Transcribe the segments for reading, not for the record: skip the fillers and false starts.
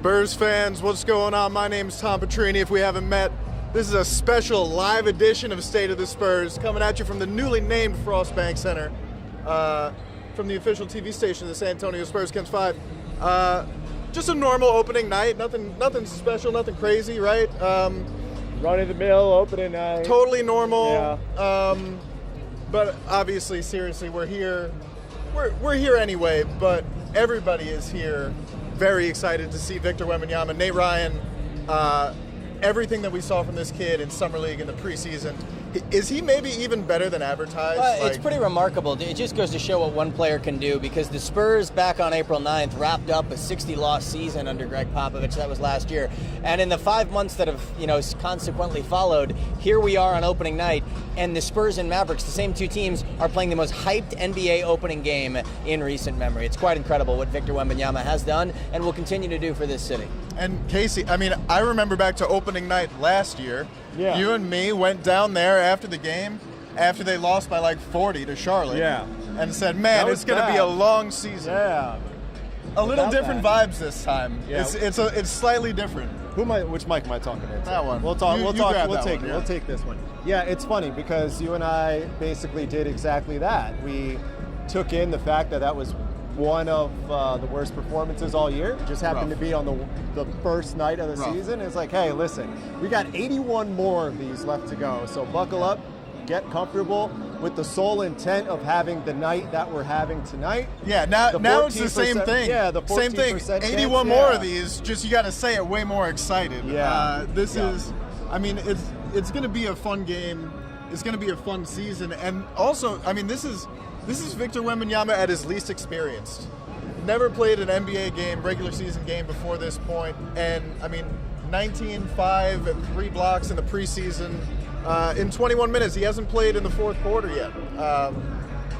Spurs fans, what's going on? My name's Tom Petrini. If we haven't met, this is a special live edition of State of the Spurs coming at you from the newly named Frost Bank Center, from the official TV station of the San Antonio Spurs, KENS 5. Just a normal opening night, nothing special, nothing crazy, right? Run-of-the-mill opening night. Totally normal. Yeah. But obviously, seriously, we're here. We're here anyway, but everybody is here. Very excited to see Victor Wembanyama, Nate Ryan, everything that we saw from this kid in Summer League in the preseason. Is he maybe even better than advertised? It's pretty remarkable. It just goes to show what one player can do, because the Spurs back on April 9th wrapped up a 60-loss season under Greg Popovich. That was last year. And in the 5 months that have, consequently followed, here we are on opening night, and the Spurs and Mavericks, the same two teams, are playing the most hyped NBA opening game in recent memory. It's quite incredible what Victor Wembanyama has done and will continue to do for this city. And Casey, I remember back to opening night last year. Yeah. You and me went down there after the game, after they lost by like 40 to Charlotte. Yeah. And said, man, it's going to be a long season. Yeah. A little different vibes this time. Yeah. It's slightly different. Which mic am I talking into? That one. We'll talk. We'll take this one. Yeah, it's funny because you and I basically did exactly that. We took in the fact that was one of the worst performances all year. It just happened to be on the first night of the season. It's like, hey, listen, we got 81 more of these left to go. So buckle up, get comfortable with the sole intent of having the night that we're having tonight. Yeah, now it's the same thing. Yeah, the 14% same thing. 81 more of these, just you got to say it way more excited. Yeah. It's going to be a fun game. It's going to be a fun season. And also, this is Victor Wembanyama at his least experienced. Never played an NBA game, regular season game before this point. And 19, 5, and 3 blocks in the preseason. In 21 minutes, he hasn't played in the fourth quarter yet.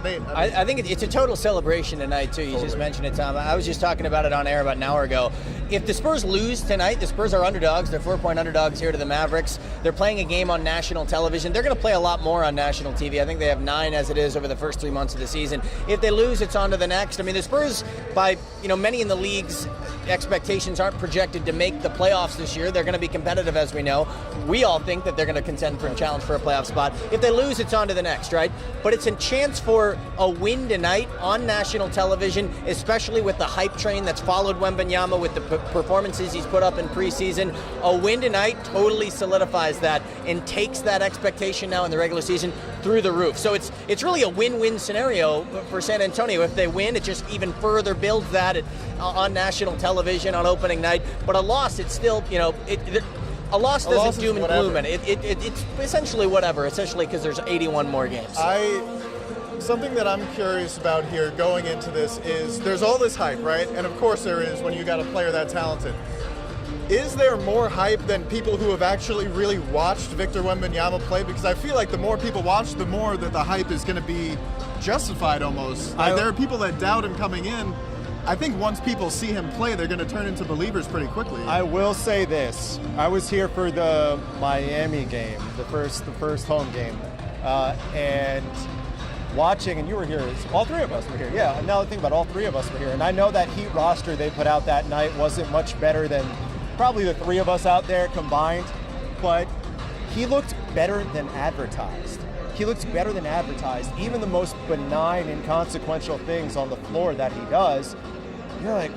Nate, I think it's a total celebration tonight, too. You just mentioned it, Tom. I was just talking about it on air about an hour ago. If the Spurs lose tonight, the Spurs are underdogs. They're 4-point underdogs here to the Mavericks. They're playing a game on national television. They're going to play a lot more on national TV. I think they have 9 as it is over the first 3 months of the season. If they lose, it's on to the next. The Spurs, by many in the league's expectations, aren't projected to make the playoffs this year. They're going to be competitive, as we know. We all think that they're going to contend for a challenge for a playoff spot. If they lose, it's on to the next, right? But it's a chance for a win tonight on national television, especially with the hype train that's followed Wembanyama with the performances he's put up in preseason. A win tonight totally solidifies that and takes that expectation now in the regular season through the roof. So it's really a win-win scenario for San Antonio. If they win, it just even further builds that on national television on opening night. But a loss, it's still, a loss doesn't doom and gloom it. It's essentially whatever, because there's 81 more games. Something that I'm curious about here going into this is there's all this hype, right? And of course there is when you got a player that talented. Is there more hype than people who have actually really watched Victor Wembanyama play? Because I feel like the more people watch, the more that the hype is going to be justified almost. There are people that doubt him coming in. I think once people see him play, they're going to turn into believers pretty quickly. I will say this. I was here for the Miami game, the first home game. And watching, and you were here, all 3 of us were here. Yeah, now that I think about it, all 3 of us were here. And I know that Heat roster they put out that night wasn't much better than probably the 3 of us out there combined, but he looked better than advertised. He looks better than advertised. Even the most benign, inconsequential things on the floor that he does, you're like,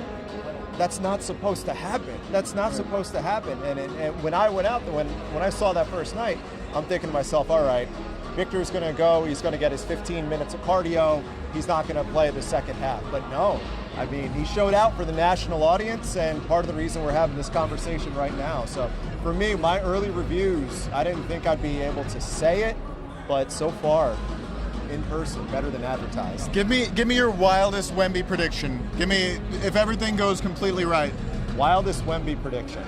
that's not supposed to happen. That's not supposed to happen. And when I went out, when I saw that first night, I'm thinking to myself, all right, Victor's going to go, he's going to get his 15 minutes of cardio, he's not going to play the second half. But no, he showed out for the national audience, and part of the reason we're having this conversation right now. So for me, my early reviews, I didn't think I'd be able to say it, but so far, in person, better than advertised. Give me your wildest Wemby prediction. Give me, if everything goes completely right. Wildest Wemby prediction.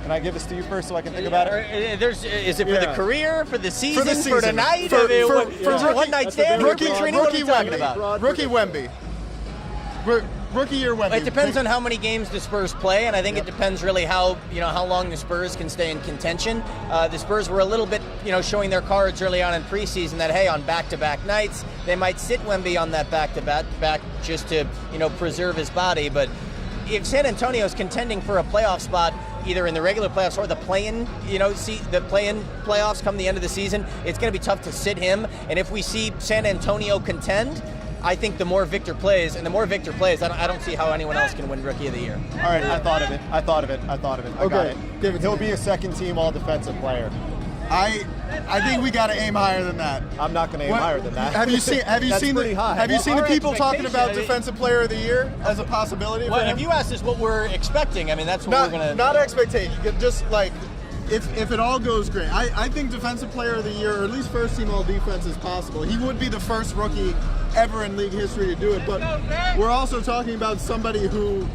Can I give this to you first so I can think about it? Is it for the career, for the season, the season. tonight? For one night stand? Rookie What are we talking Wemby. about? Rookie Wemby. Rookie year Wemby. It depends on how many games the Spurs play, and I think it depends really how long the Spurs can stay in contention. The Spurs were a little bit showing their cards early on in preseason that hey, on back-to-back nights they might sit Wemby on that back just to preserve his body. But if San Antonio's contending for a playoff spot, either in the regular playoffs or the play-in, the play-in playoffs come the end of the season, it's going to be tough to sit him. And if we see San Antonio contend, I think the more Victor plays, and the more Victor plays, I don't see how anyone else can win Rookie of the Year. All right, I thought of it. I got it. He'll be a second-team all-defensive player. I think we got to aim higher than that. I'm not going to aim higher than that. Have you seen pretty high. Have you seen the people talking about expectation, Defensive Player of the Year as a possibility? Well, for him? if you asked us what we're expecting, I mean that's what we're going to. Not expectation, just like if it all goes great. I think Defensive Player of the Year, or at least first team all defense, is possible. He would be the first rookie ever in league history to do it, but we're also talking about somebody who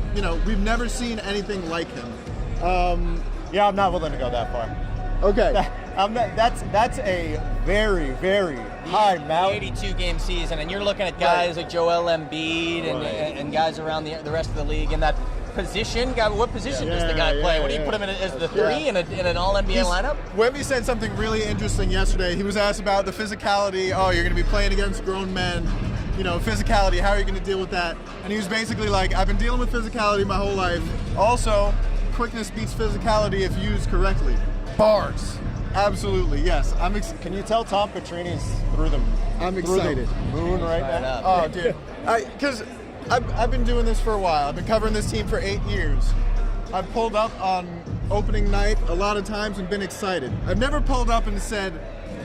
we've never seen anything like him. Yeah, I'm not willing to go that far. Okay. That's a very, very high mountain. 82-game season, and you're looking at guys like Joel Embiid and guys around the rest of the league in that position. What position does the guy play? What do you put him in as the three in an All-NBA lineup? Wemby said something really interesting yesterday. He was asked about the physicality. Oh, you're going to be playing against grown men. Physicality. How are you going to deal with that? And he was basically like, I've been dealing with physicality my whole life. Also, quickness beats physicality if used correctly. Bars. Absolutely, yes. Can you tell Tom Petrini's through the moon right now? Oh, dude. Because I've been doing this for a while. I've been covering this team for 8 years. I've pulled up on opening night a lot of times and been excited. I've never pulled up and said,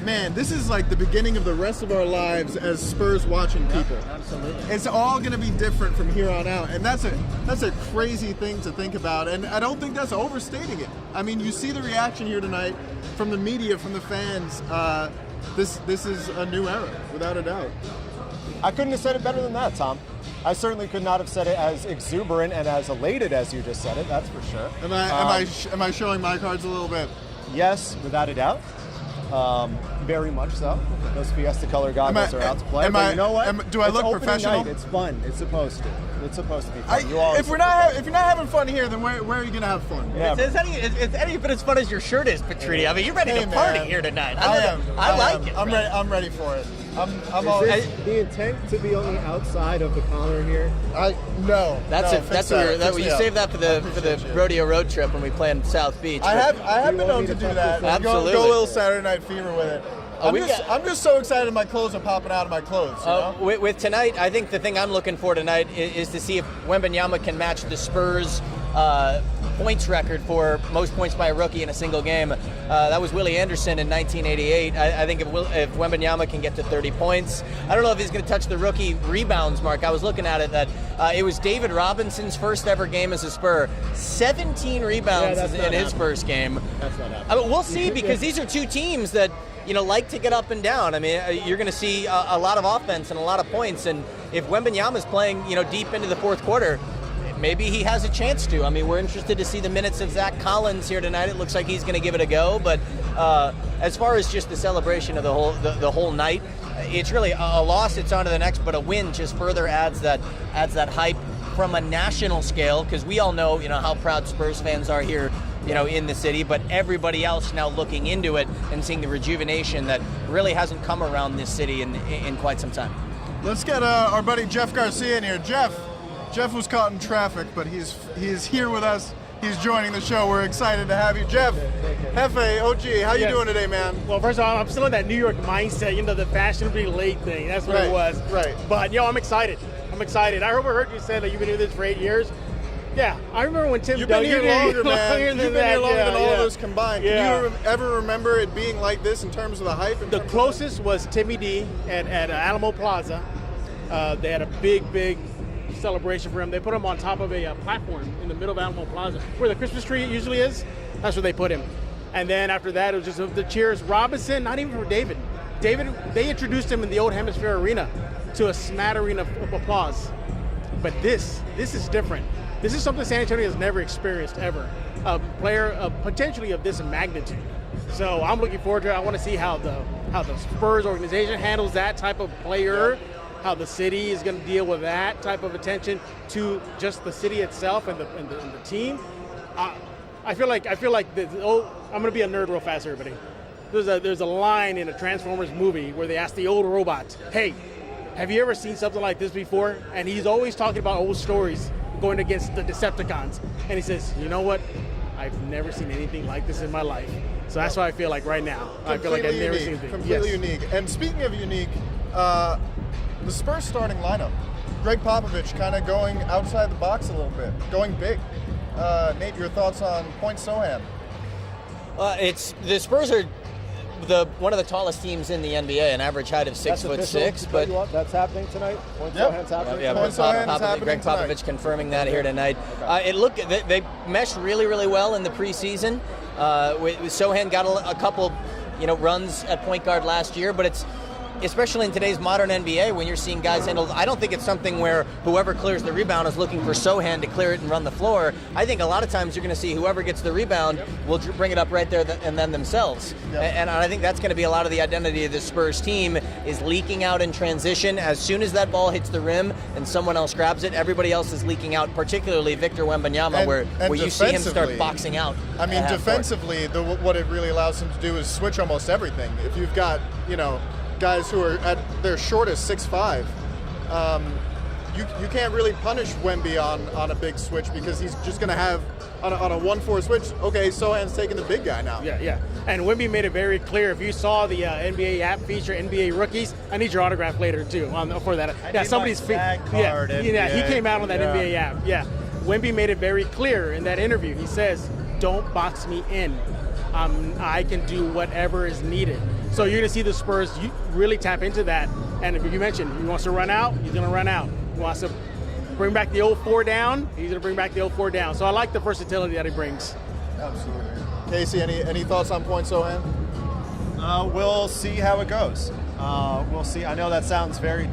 man, this is like the beginning of the rest of our lives as Spurs watching people. Absolutely. It's all going to be different from here on out, and that's a crazy thing to think about, and I don't think that's overstating it. I mean, you see the reaction here tonight from the media, from the fans. This is a new era, without a doubt. I couldn't have said it better than that, Tom. I certainly could not have said it as exuberant and as elated as you just said it. That's for sure. Am I showing my cards a little bit? Yes, without a doubt. Very much so. Those Fiesta color goggles are out to play. But you know what? Do I look professional? Night. It's fun. It's supposed to. It's supposed to be fun. If you're not having fun here, then where are you gonna have fun? Yeah. It's any bit as fun as your shirt is, Petrini. I mean, you're ready to party here tonight. I like it. I'm ready for it. Is the intent to be on the outside of the collar here? No. You save that for the rodeo road trip when we play in South Beach. I have been known to do that. Absolutely. Go a little Saturday Night Fever with it. I'm just so excited my clothes are popping out of my clothes. With tonight, I think the thing I'm looking for tonight is to see if Wembanyama can match the Spurs points record for most points by a rookie in a single game. That was Willie Anderson in 1988. I think if Wembanyama can get to 30 points, I don't know if he's going to touch the rookie rebounds mark. I was looking at it that it was David Robinson's first ever game as a Spur. 17 rebounds in his first game. That's not happening. We'll see, because these are two teams that like to get up and down. I mean, you're going to see a lot of offense and a lot of points, and if Wembanyama's playing, deep into the fourth quarter, maybe he has a chance to. I mean, we're interested to see the minutes of Zach Collins here tonight. It looks like he's going to give it a go, but as far as just the celebration of the whole night, it's really a loss. It's on to the next, but a win just further adds that hype from a national scale, because we all know how proud Spurs fans are here in the city, but everybody else now looking into it and seeing the rejuvenation that really hasn't come around this city in quite some time. Let's get our buddy Jeff Garcia in here. Jeff was caught in traffic, but he's here with us. He's joining the show. We're excited to have you. Jeff, Hefe, OG, how you doing today, man? Well, first of all, I'm still in that New York mindset, the fashionably late thing. That's what it was. Right. But, I'm excited. I heard you say that you've been doing this for 8 years. Yeah, I remember when Tim You've been here longer, man. You've been here longer than all of us combined. Yeah. Can you ever remember it being like this in terms of the hype? The closest was Timmy D at Alamo Plaza. They had a big celebration for him. They put him on top of a platform in the middle of Alamo Plaza, where the Christmas tree usually is. That's where they put him. And then after that, it was just the cheers. Robinson, not even for David. they introduced him in the old Hemisphere Arena to a smattering of applause. But this is different. This is something San Antonio has never experienced ever. A player potentially of this magnitude. So I'm looking forward to it. I want to see how the Spurs organization handles that type of player, how the city is going to deal with that type of attention to just the city itself and the team. I feel like I'm going to be a nerd real fast, everybody. There's a line in a Transformers movie where they ask the old robot, "Hey, have you ever seen something like this before?" And he's always talking about old stories going against the Decepticons. And he says, "You know what? I've never seen anything like this in my life." So that's why I feel like right now. I feel like I've never seen anything. Completely unique. And speaking of unique, the Spurs starting lineup. Greg Popovich kind of going outside the box a little bit, going big. Nate, your thoughts on Point Sohan? It's the Spurs are one of the tallest teams in the NBA, an average height of 6'6". But that's happening tonight. Point Yep. Sohan's happening. yeah, Point Sohan's happening Greg Popovich tonight. confirming that here tonight. They meshed really, really well in the preseason. Sohan got a couple, runs at point guard last year, but it's especially in today's modern NBA when you're seeing guys handle. I don't think it's something where whoever clears the rebound is looking for Sohan to clear it and run the floor. I think a lot of times you're going to see whoever gets the rebound will bring it up right there and then themselves. And I think that's going to be a lot of the identity of the Spurs team is leaking out in transition. As soon as that ball hits the rim and someone else grabs it, everybody else is leaking out, particularly Victor Wembanyama, where you see him start boxing out. I mean, defensively, what it really allows him to do is switch almost everything. If you've got, guys who are at their shortest 6'5", you can't really punish Wemby on a big switch because he's just going to have on a 1-4 switch. Okay, Sohan's taking the big guy now. Yeah. And Wemby made it very clear. If you saw the NBA app feature NBA rookies, I need your autograph later too for that. Somebody's He came out on that NBA app. Yeah, Wemby made it very clear in that interview. He says, "Don't box me in. I can do whatever is needed." So you're going to see the Spurs really tap into that. And if you mentioned he wants to run out, he's going to run out. He wants to bring back the old 4 down, he's going to bring back the old 4 down. So I like the versatility that he brings. Absolutely. Casey, any thoughts on Point Sohan? We'll see how it goes. We'll see. I know that sounds very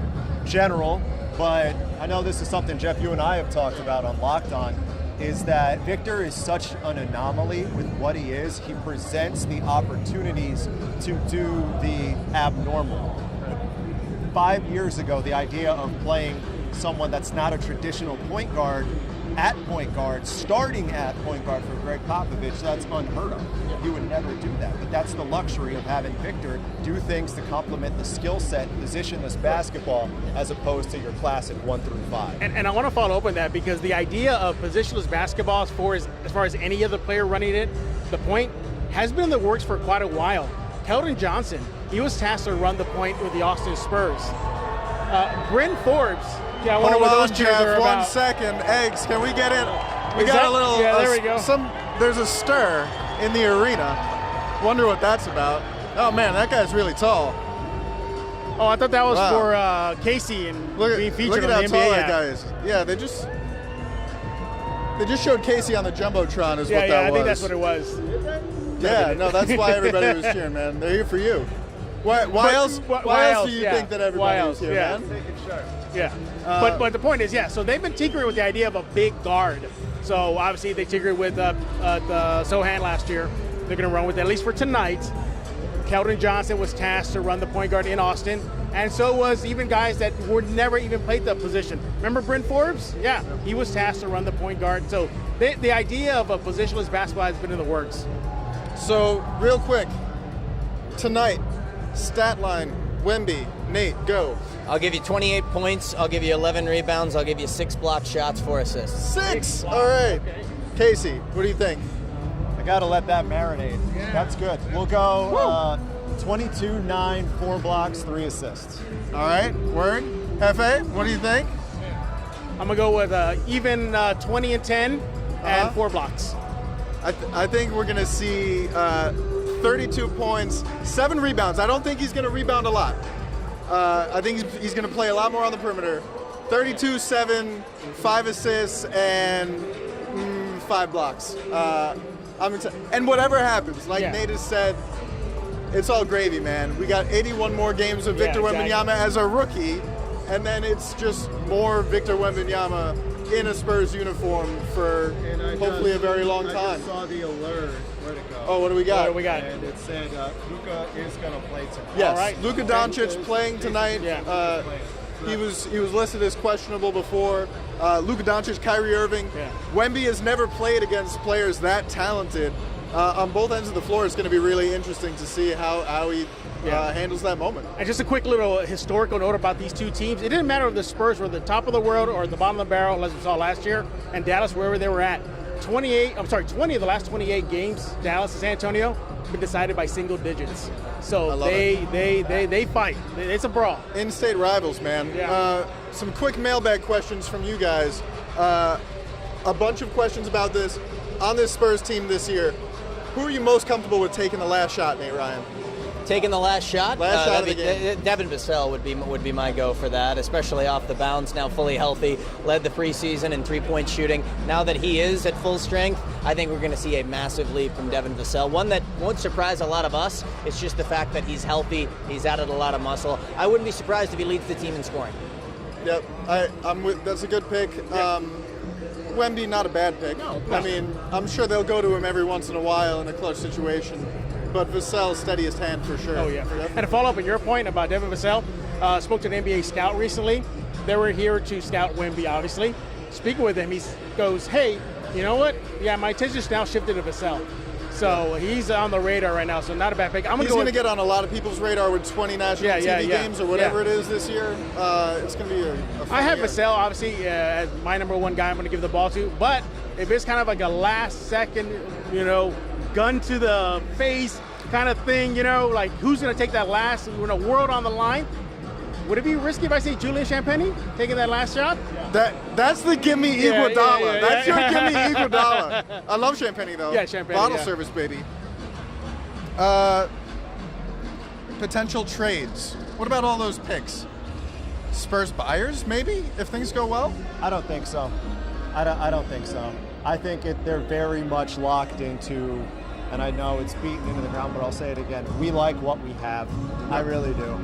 general, but I know this is something, Jeff, you and I have talked about on Locked On, is that Victor is such an anomaly with what he is. He presents the opportunities to do the abnormal. 5 years ago, the idea of playing someone that's not a traditional point guard at point guard, starting at point guard for Greg Popovich, that's unheard of. You would never do that. But that's the luxury of having Victor do things to complement the skill set, positionless basketball, as opposed to your classic 1 through 5. And I want to follow up on that because the idea of positionless basketball as far as any other player running it, the point, has been in the works for quite a while. Keldon Johnson, he was tasked to run the point with the Austin Spurs. Bryn Forbes, I wonder what those cheers are about. 1 second. Eggs, can we get in? We got a little. Yeah, there we go. There's a stir in the arena. Wonder what that's about. Oh man, that guy's really tall. Oh, I thought that was for Casey and being featured look on at the how tall NBA that app. guy is. Yeah, they just showed Casey on the jumbotron. Is what that was. Yeah, I think that's what it was. Yeah, no, that's why everybody was cheering, man. They're here for you. Why else do you think that everybody was here, man? Yeah. But the point is, so they've been tinkering with the idea of a big guard. So obviously they tinkered with the Sohan last year. They're going to run with it, at least for tonight. Keldon Johnson was tasked to run the point guard in Austin, and so was even guys that were never even played the position. Remember Bryn Forbes? Yeah, he was tasked to run the point guard. So the idea of a positionless basketball has been in the works. So real quick, tonight, stat line, Wemby, Nate, go. I'll give you 28 points. I'll give you 11 rebounds. I'll give you 6 block shots, 4 assists. 6. All right. Okay. Casey, what do you think? I got to let that marinate. Yeah. That's good. We'll go 22, 9, 4 blocks, 3 assists. All right. Word. Hefe, what do you think? I'm going to go with even 20 and 10 and 4 blocks. I think we're going to see 32 points, 7 rebounds. I don't think he's going to rebound a lot. I think he's going to play a lot more on the perimeter. 32, 7, 5 assists, and 5 blocks. And whatever happens, like Nate has said, it's all gravy, man. We got 81 more games of Victor exactly. Wembanyama as a rookie, and then it's just more Victor Wembanyama in a Spurs uniform for hopefully a very long I time. just saw the alert. Where'd it go? Oh, what do we got? And it said Luka is going to play tonight. Yes, All right. Luka Doncic playing tonight. Yeah. He was listed as questionable before. Luka Doncic, Kyrie Irving. Yeah. Wemby has never played against players that talented. On both ends of the floor, it's going to be really interesting to see how he handles that moment. And just a quick little historical note about these two teams. It didn't matter if the Spurs were the top of the world or the bottom of the barrel, as we saw last year, and Dallas, wherever they were at. 20 of the last 28 games, Dallas and San Antonio, been decided by single digits. So they fight. It's a brawl. In-state rivals, man. Yeah. Some quick mailbag questions from you guys. A bunch of questions about this on this Spurs team this year. Who are you most comfortable with taking the last shot, Nate Ryan? Taking the last shot? Last shot of the game. Devin Vassell would be my go for that, especially off the bounce, now fully healthy, led the preseason in three-point shooting. Now that he is at full strength, I think we're going to see a massive leap from Devin Vassell. One that won't surprise a lot of us. It's just the fact that he's healthy, he's added a lot of muscle. I wouldn't be surprised if he leads the team in scoring. Yep, I'm with. That's a good pick. Wemby, not a bad pick. No. I mean, I'm sure they'll go to him every once in a while in a clutch situation. But Vassell, steadiest hand for sure. Oh, yeah. And to follow up on your point about Devin Vassell, spoke to an NBA scout recently. They were here to scout Wemby, obviously. Speaking with him, he goes, hey, you know what? Yeah, my attention's now shifted to Vassell. So he's on the radar right now, so not a bad pick. He's going to get on a lot of people's radar with 20 national TV games or whatever it is this year. It's going to be a fun I have year. Vassell, obviously, as my number one guy I'm going to give the ball to. But if it's kind of like a last-second, gun to the face kind of thing, like who's going to take that last, world on the line, would it be risky if I say Julian Champagny taking that last shot? That's the gimme Iguodala. That's your gimme Iguodala. I love Champagny though. Yeah, Champagny. Bottle service, baby. Potential trades. What about all those picks? Spurs buyers, maybe, if things go well? I don't think so. I don't think so. I think they're very much locked into, and I know it's beaten into the ground, but I'll say it again. We like what we have. I really do.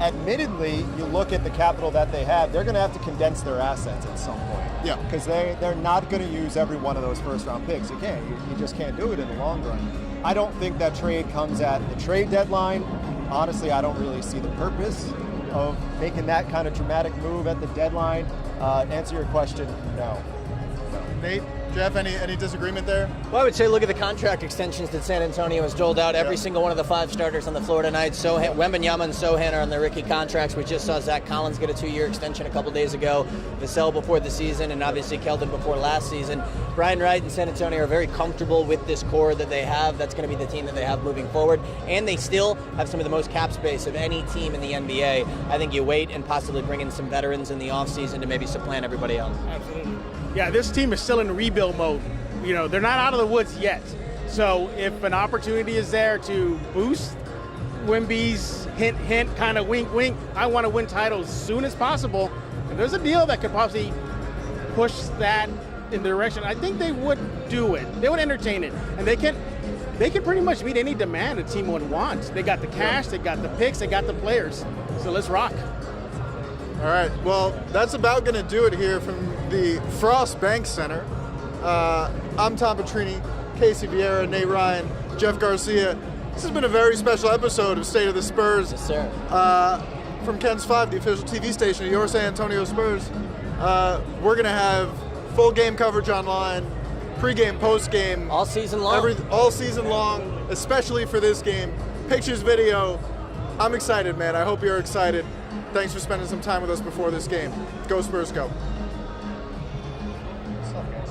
Admittedly, you look at the capital that they have, they're going to have to condense their assets at some point. Yeah. Because they're not going to use every one of those first-round picks. You can't. You just can't do it in the long run. I don't think that trade comes at the trade deadline. Honestly, I don't really see the purpose of making that kind of dramatic move at the deadline. Answer your question, no. Nate, Jeff, any disagreement there? Well, I would say look at the contract extensions that San Antonio has doled out. Every single one of the 5 starters on the floor tonight. Wembanyama and Sohan are on their rookie contracts. We just saw Zach Collins get a 2-year extension a couple days ago. Vassell before the season, and obviously Keldon before last season. Brian Wright and San Antonio are very comfortable with this core that they have. That's going to be the team that they have moving forward. And they still have some of the most cap space of any team in the NBA. I think you wait and possibly bring in some veterans in the offseason to maybe supplant everybody else. Absolutely. Yeah, this team is still in rebuild mode. They're not out of the woods yet. So if an opportunity is there to boost Wemby's hint, kind of wink, wink, I want to win titles as soon as possible. If there's a deal that could possibly push that in the direction, I think they would do it. They would entertain it. And they can pretty much meet any demand a team would want. They got the cash, they got the picks, they got the players. So let's rock. All right, well, that's about going to do it here from the Frost Bank Center. I'm Tom Petrini, Casey Vieira, Nate Ryan, Jeff Garcia. This has been a very special episode of State of the Spurs. Yes, sir. From Ken's 5, the official TV station of your San Antonio Spurs. We're going to have full game coverage online, pregame, postgame. All season long. All season long, especially for this game. Pictures, video. I'm excited, man. I hope you're excited. Thanks for spending some time with us before this game. Go Spurs, go. What's up, guys?